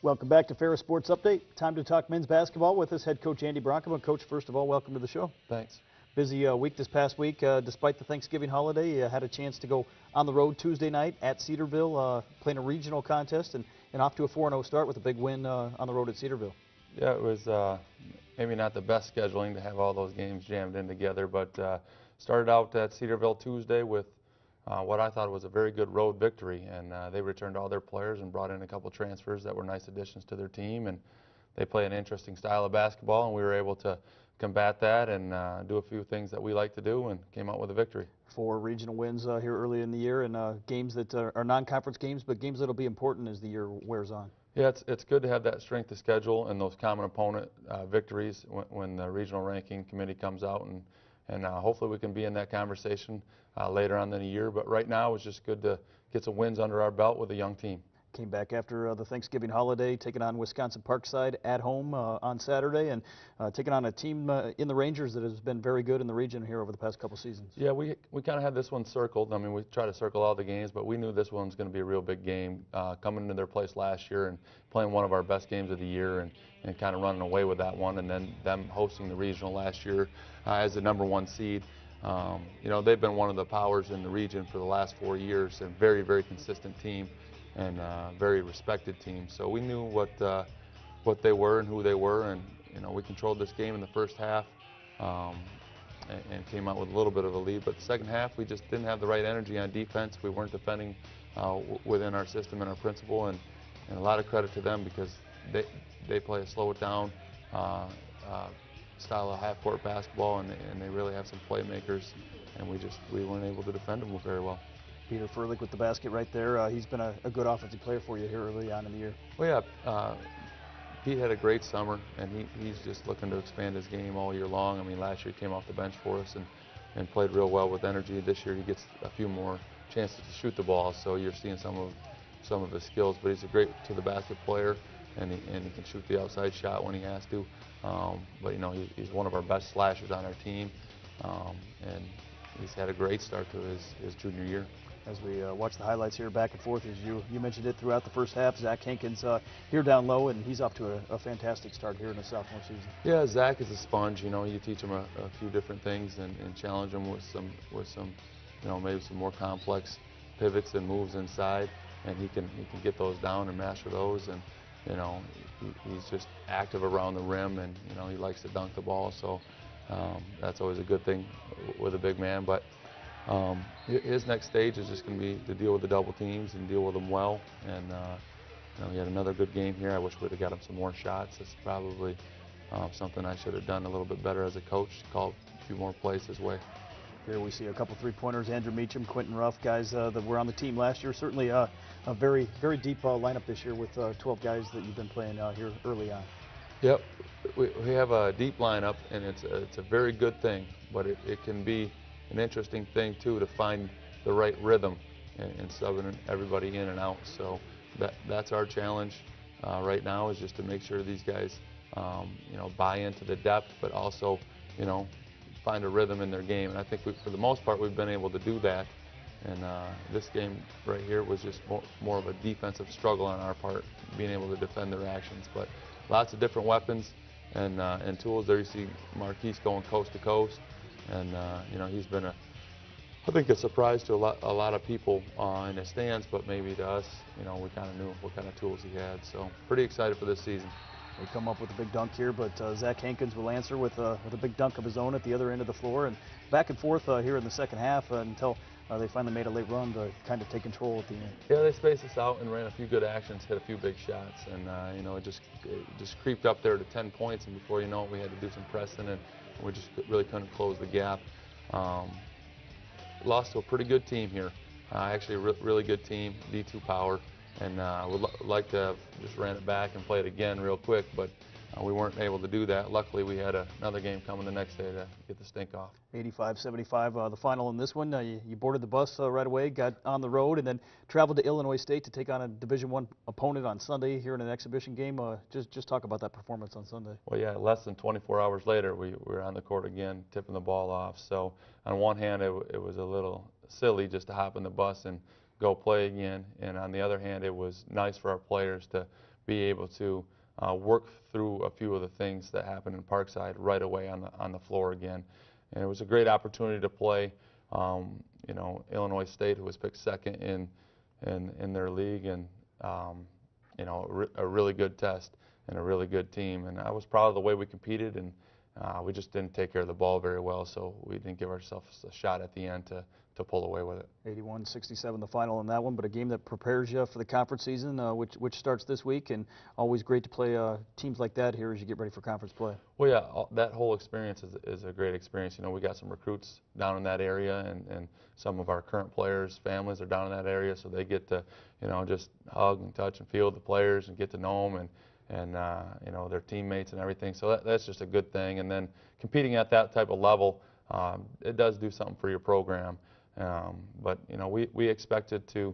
Welcome back to Ferris Sports Update. Time to talk men's basketball with us, head coach Andy Bronkema. Coach, first of all, welcome to the show. Thanks. Busy week this past week. Despite the Thanksgiving holiday, you had a chance to go on the road Tuesday night at Cedarville, playing a regional contest, and off to a 4-0 start with a big win on the road at Cedarville. Yeah, it was maybe not the best scheduling to have all those games jammed in together, but started out at Cedarville Tuesday with what I thought was a very good road victory, and they returned all their players and brought in a couple transfers that were nice additions to their team, and they play an interesting style of basketball, and we were able to combat that and do a few things that we like to do and came out with a victory. 4 regional wins here early in the year, and games that are non-conference games, but games that will be important as the year wears on. Yeah, it's good to have that strength of schedule and those common opponent victories when the regional ranking committee comes out, and hopefully we can be in that conversation later on in the year. But right now it's just good to get some wins under our belt with a young team. Came back after the Thanksgiving holiday, taking on Wisconsin Parkside at home on Saturday, and taking on a team in the Rangers that has been very good in the region here over the past couple seasons. Yeah, we kind of had this one circled. I mean, we try to circle all the games, but we knew this one's going to be a real big game, coming into their place last year and playing one of our best games of the year and kind of running away with that one, and then them hosting the regional last year as the #1 seed. You know, they've been one of the powers in the region for the last 4 years, and very, very consistent team and very respected team. So we knew what they were and who they were, and you know, we controlled this game in the first half and came out with a little bit of a lead. But the second half, we just didn't have the right energy on defense. We weren't defending within our system and our principle, and a lot of credit to them because they play a slow it down style of half-court basketball, and they really have some playmakers, and we weren't able to defend them very well. Peter Furlick with the basket right there. He's been a good offensive player for you here early on in the year. Well, yeah, Pete had a great summer, and he's just looking to expand his game all year long. I mean, last year he came off the bench for us and played real well with energy. This year he gets a few more chances to shoot the ball, so you're seeing some of his skills. But he's a great to-the-basket player, and he can shoot the outside shot when he has to. But you know, he's one of our best slashers on our team, and he's had a great start to his junior year. As we watch the highlights here back and forth, as you mentioned it throughout the first half, Zach Hankins here down low, and he's off to a fantastic start here in the sophomore season. Yeah, Zach is a sponge. You know, you teach him a few different things and challenge him with some, you know, maybe some more complex pivots and moves inside, and he can get those down and master those. And you know, he's just active around the rim, and you know, he likes to dunk the ball. So that's always a good thing with a big man. But his next stage is just going to be to deal with the double teams and deal with them well. And you know, he had another good game here. I wish we'd have got him some more shots. That's probably something I should have done a little bit better as a coach, called a few more plays his way. Here we see a couple three-pointers. Andrew Meacham, Quentin Ruff, guys that were on the team last year. Certainly a very, very deep lineup this year with 12 guys that you've been playing here early on. Yep, we have a deep lineup, and it's a very good thing, but it can be an interesting thing too to find the right rhythm and subbing everybody in and out. So that's our challenge right now, is just to make sure these guys you know, buy into the depth, but also, you know, find a rhythm in their game. And I think for the most part we've been able to do that. And this game right here was just more of a defensive struggle on our part, being able to defend their actions. But lots of different weapons and tools there. You see Marquise going coast to coast. And you know, he's been I think a surprise to a lot of people in the stands, but maybe to us, you know, we kind of knew what kind of tools he had. So pretty excited for this season. They come up with a big dunk here, but Zach Hankins will answer with a big dunk of his own at the other end of the floor, and back and forth here in the second half until they finally made a late run to kind of take control at the end. Yeah, they spaced us out and ran a few good actions, hit a few big shots, and you know, it just creeped up there to 10 points, and before you know it, we had to do some pressing, and we just really couldn't close the gap. Lost to a pretty good team here, actually a really good team, D2 power, and I would like to have just ran it back and played it again real quick, but we weren't able to do that. Luckily, we had another game coming the next day to get the stink off. 85-75, the final in this one. You boarded the bus right away, got on the road, and then traveled to Illinois State to take on a Division I opponent on Sunday here in an exhibition game. Just talk about that performance on Sunday. Well, yeah, less than 24 hours later, we were on the court again, tipping the ball off. So on one hand, it was a little silly just to hop in the bus and go play again, and on the other hand, it was nice for our players to be able to work through a few of the things that happened in Parkside right away on the floor again. And it was a great opportunity to play, you know, Illinois State, who was picked second in their league, and you know, a really good test and a really good team. And I was proud of the way we competed, and we just didn't take care of the ball very well, so we didn't give ourselves a shot at the end to pull away with it. 81-67 the final in that one, but a game that prepares you for the conference season, which starts this week, and always great to play teams like that here as you get ready for conference play. Well, yeah, that whole experience is a great experience. You know, we got some recruits down in that area, and some of our current players' families are down in that area, so they get to, you know, just hug and touch and feel the players and get to know them, and you know, their teammates and everything. So that's just a good thing. And then competing at that type of level, it does do something for your program. But you know, we expected to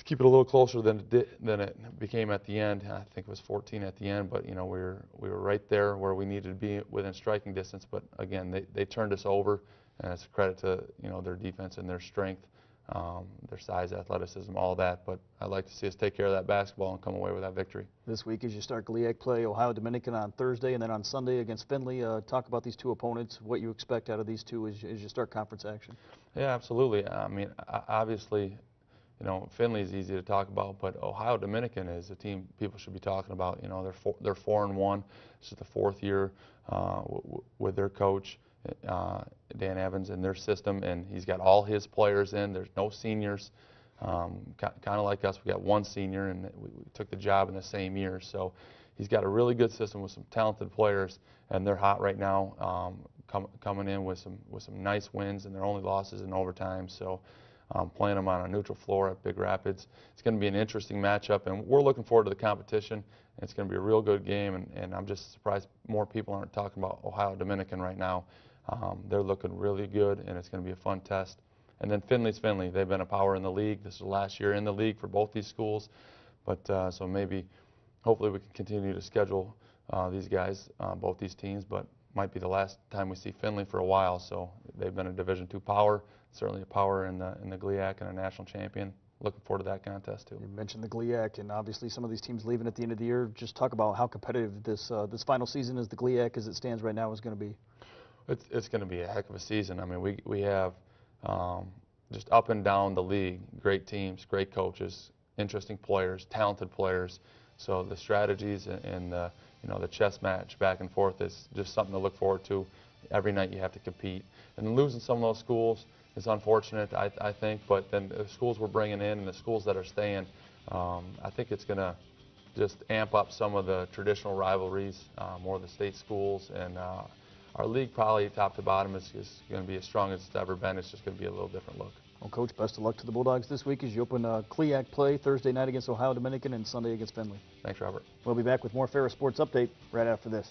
keep it a little closer than it became at the end. I think it was 14 at the end, but you know, we were right there where we needed to be within striking distance. But again, they turned us over, and it's a credit to, you know, their defense and their strength, their size, athleticism, all that. But I'd like to see us take care of that basketball and come away with that victory. This week, as you start GLIAC play, Ohio Dominican on Thursday, and then on Sunday against Findlay. Talk about these two opponents, what you expect out of these two as you start conference action. Yeah, absolutely. I mean, obviously, you know, Findlay is easy to talk about, but Ohio Dominican is a team people should be talking about. You know, they're 4-1. This is the fourth year with their coach, Dan Evans, in their system, and he's got all his players in. There's no seniors. Kind of like us, we got one senior, and we took the job in the same year. So he's got a really good system with some talented players, and they're hot right now, coming in with some nice wins, and their only losses in overtime. So playing them on a neutral floor at Big Rapids, it's going to be an interesting matchup, and we're looking forward to the competition. And it's going to be a real good game, and I'm just surprised more people aren't talking about Ohio Dominican right now. They're looking really good, and it's going to be a fun test. And then Findlay's Findlay. They've been a power in the league. This is the last year in the league for both these schools. But so maybe, hopefully we can continue to schedule these guys, both these teams, but might be the last time we see Findlay for a while. So they've been a Division II power, certainly a power in the GLIAC and a national champion. Looking forward to that contest, too. You mentioned the GLIAC, and obviously some of these teams leaving at the end of the year. Just talk about how competitive this final season as the GLIAC, as it stands right now, is going to be. It's going to be a heck of a season. I mean, we have just up and down the league, great teams, great coaches, interesting players, talented players. So the strategies and the, you know, the chess match back and forth is just something to look forward to. Every night you have to compete. And losing some of those schools is unfortunate, I think, but then the schools we're bringing in and the schools that are staying, I think it's going to just amp up some of the traditional rivalries, more of the state schools, and our league probably top to bottom is going to be as strong as it's ever been. It's just going to be a little different look. Well, Coach, best of luck to the Bulldogs this week as you open GLIAC play Thursday night against Ohio Dominican and Sunday against Findlay. Thanks, Robert. We'll be back with more Ferris Sports Update right after this.